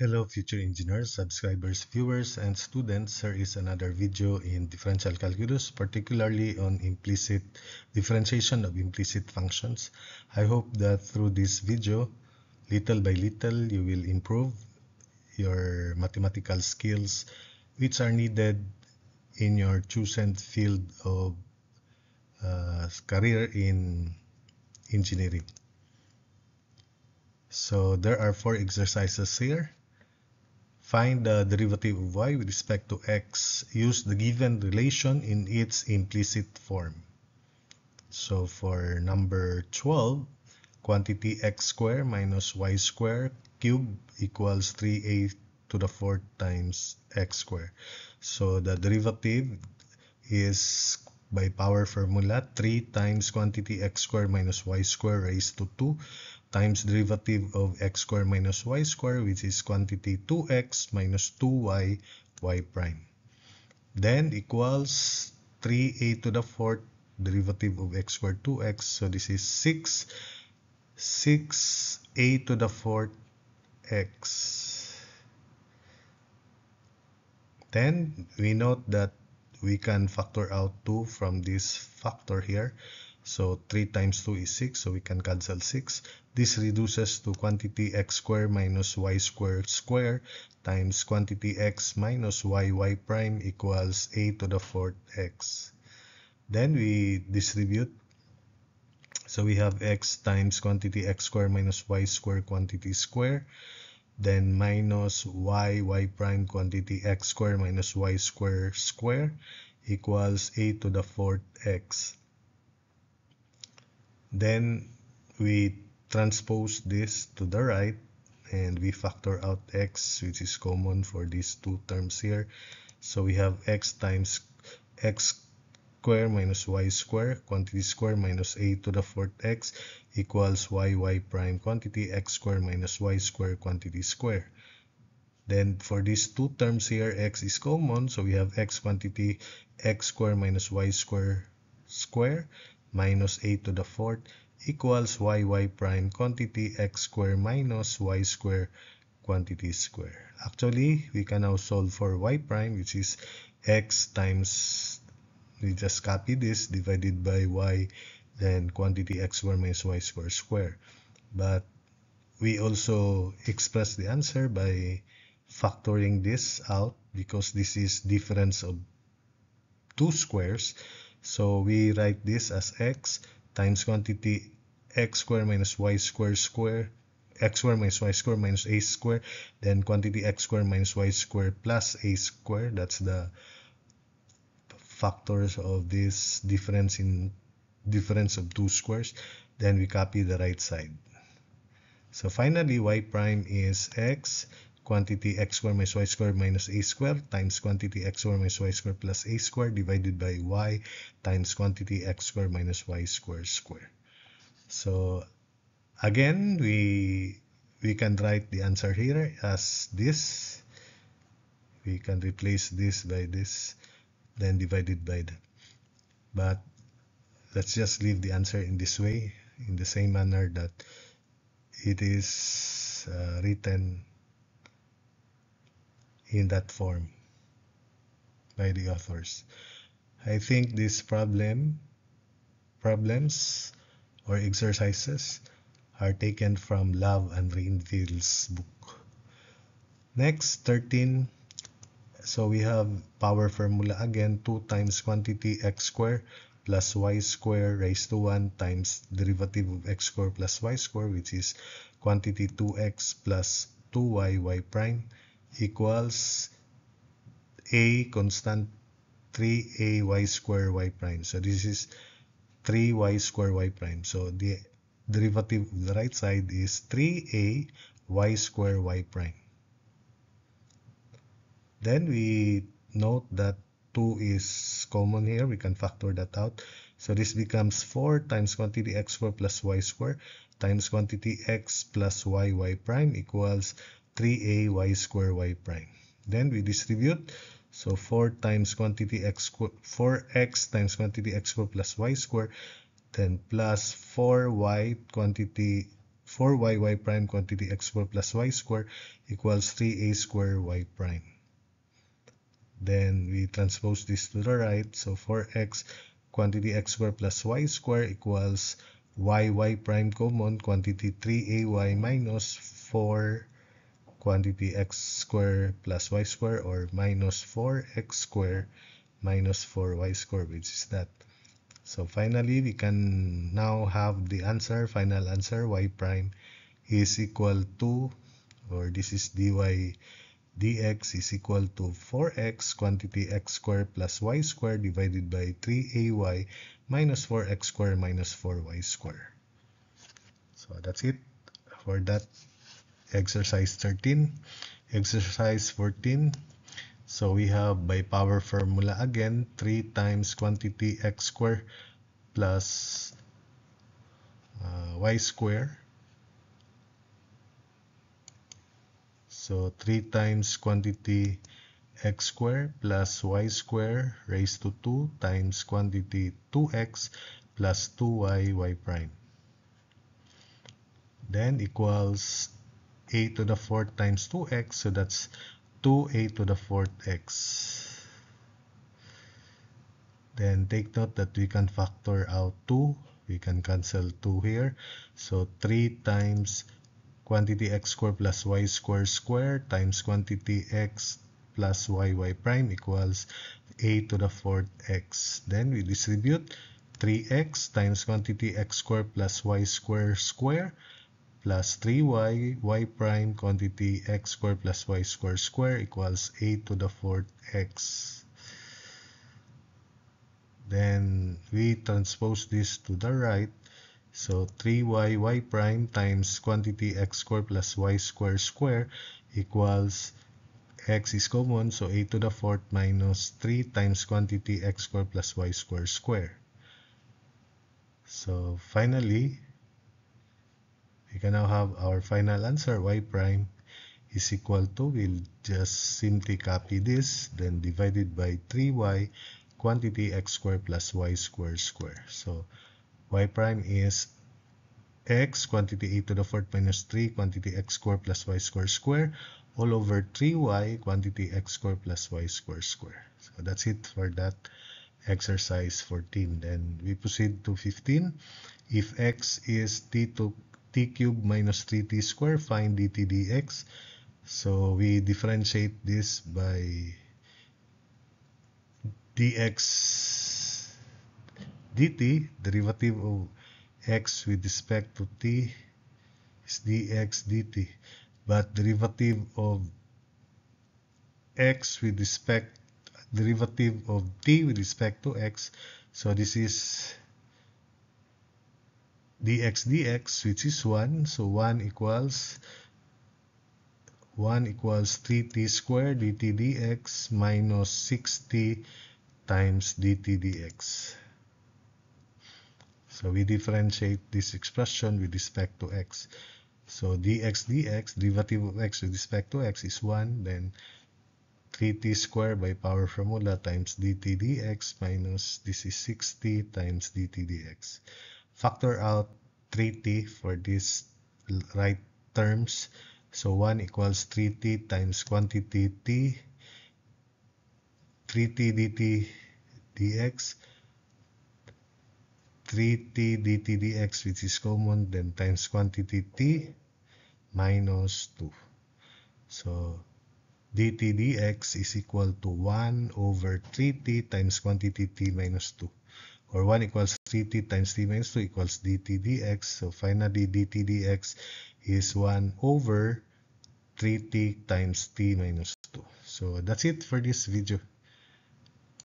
Hello future engineers, subscribers, viewers, and students. Here is another video in differential calculus, particularly on implicit differentiation of implicit functions. I hope that through this video, little by little, you will improve your mathematical skills which are needed in your chosen field of career in engineering. So there are 4 exercises here. Find the derivative of y with respect to x. Use the given relation in its implicit form. So for number 12, quantity x squared minus y squared cubed equals 3a to the 4th times x squared. So the derivative is by power formula 3 times quantity x squared minus y squared raised to 2 times derivative of x squared minus y squared, which is quantity 2x minus 2y y prime. Then equals 3a to the 4th derivative of x squared 2x. So this is 6a to the 4th x. Then we note that we can factor out 2 from this factor here. So 3 times 2 is 6, so we can cancel 6. This reduces to quantity x squared minus y squared square times quantity x minus y prime equals a to the 4th x. Then we distribute. So we have x times quantity x squared minus y squared quantity square. Then minus y prime quantity x squared minus y squared square equals a to the 4th x. Then we transpose this to the right and we factor out x, which is common for these two terms here. So we have x times x square minus y square quantity square minus a to the 4th x equals y prime quantity x square minus y square quantity square. Then for these two terms here, x is common, so we have x quantity x square minus y square square minus a to the 4th equals y prime quantity x square minus y square quantity square. Actually, we can now solve for y prime, which is x times, we just copy this, divided by y, then quantity x square minus y square square. But we also express the answer by factoring this out because this is difference of two squares. So we write this as x times quantity x square minus y square square, x square minus y square minus a square, then quantity x square minus y square plus a square. That's the factors of this difference of two squares. Then we copy the right side. So finally, y prime is x quantity x square minus y square minus a square times quantity x square minus y square plus a square divided by y times quantity x square minus y square square. So again, we can write the answer here as this. We can replace this by this, then divided by that. But let's just leave the answer in this way, in the same manner that it is written in that form by the authors. I think these problems or exercises are taken from Love and Rainville's book. Next, 13. So we have power formula again, 2 times quantity x square plus y square raised to 1 times derivative of x square plus y square, which is quantity 2x plus 2y y prime equals a constant 3a y square y prime. So this is 3y square y prime. So the derivative of the right side is 3a y square y prime. Then we note that 2 is common here. We can factor that out. So this becomes 4 times quantity x square plus y square times quantity x plus y prime equals 3a y square y prime. Then we distribute. So 4 times quantity x square, 4x times quantity x square plus y square, then plus 4y quantity 4y y prime quantity x square plus y square equals 3a square y prime. Then we transpose this to the right. So 4x quantity x square plus y square equals y prime common quantity 3ay minus 4 quantity x square plus y square, or minus 4x square minus 4y square, which is that. So finally, we can now have the answer, final answer, y prime is equal to, or this is dy dx is equal to 4x quantity x square plus y square divided by 3ay minus 4x square minus 4y square. So that's it for that exercise 13. Exercise 14. So we have by power formula again, 3 times quantity x square plus y square. So 3 times quantity x square plus y square raised to 2 times quantity 2x plus 2y y prime. Then equals a to the 4th times 2x, so that's 2a to the 4th x. Then take note that we can factor out 2. We can cancel 2 here. So 3 times quantity x square plus y square square times quantity x plus y prime equals a to the 4th x. Then we distribute 3x times quantity x square plus y square square plus 3y y prime quantity x square plus y square square equals a to the 4th x. Then we transpose this to the right. So 3y y prime times quantity x square plus y square square equals, x is common, so a to the 4th minus 3 times quantity x square plus y square square. So finally, we can now have our final answer, y prime is equal to, we'll just simply copy this, then divided by 3y quantity x square plus y square square. So y prime is x quantity a to the 4th minus 3 quantity x square plus y square square all over 3y quantity x square plus y square square. So that's it for that exercise 14. Then we proceed to 15. If x is t cubed minus 3t square, find dt dx. So we differentiate this by dx dt, derivative of x with respect to t is dx dt, but derivative of x with respect, derivative of t with respect to x, so this is dx dx, which is 1, so 1 equals 3t squared dt dx minus 6t times dt dx. So we differentiate this expression with respect to x. So dx dx, derivative of x with respect to x is 1, then 3t squared by power formula times dt dx minus, this is 6t times dt dx. Factor out 3t for these right terms. So 1 equals 3t times quantity t, 3t dt dx, 3t dt dx, which is common, then times quantity t minus 2. So dt dx is equal to 1 over 3t times quantity t minus 2. Or 1 equals 3t times t minus 2 equals dt dx. So finally, dt dx is 1 over 3t times t minus 2. So that's it for this video.